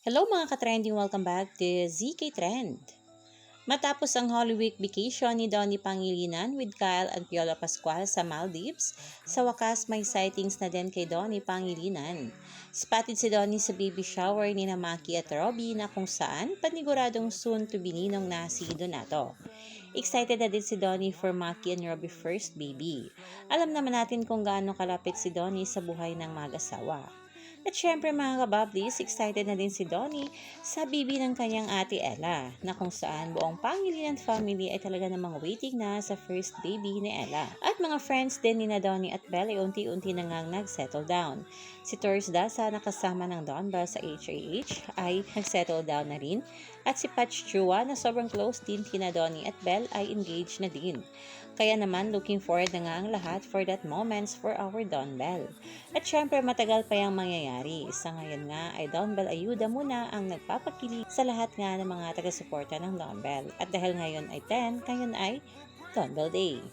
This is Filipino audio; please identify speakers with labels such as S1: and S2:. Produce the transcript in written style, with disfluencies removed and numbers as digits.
S1: Hello mga ka-trending! Welcome back to ZK Trend. Matapos ang Holy Week vacation ni Donnie Pangilinan with Kyle and Piolo Pascual sa Maldives, sa wakas may sightings na din kay Donnie Pangilinan. Spotted si Donnie sa baby shower ni Maki at Robbie na kung saan paniguradong soon to be ninong na si Donato. Excited na din si Donnie for Maki and Robbie first baby. Alam naman natin kung gaano kalapit si Donnie sa buhay ng mag-asawa. At syempre mga kabablis, excited na din si Donnie sa baby ng kanyang ate Ella, na kung saan buong Pangilinan family ay talaga namang waiting na sa first baby ni Ella. At mga friends din ni na Donnie at Belle ay unti-unti na ngang nag-settle down. Si Torres Daza na kasama ng Don Bell sa HAH ay nag-settle down na rin. At si Patch Chua na sobrang close din kina Donnie at Belle ay engaged na din. Kaya naman looking forward na nga ang lahat for that moments for our Don Bell. At syempre matagal pa yung mangyayari. Sa ngayon nga ay Don Bell ayuda muna ang nagpapakilig sa lahat nga ng mga taga-suporta ng Don Bell. At dahil ngayon ay 10, ngayon ay Don Bell Day.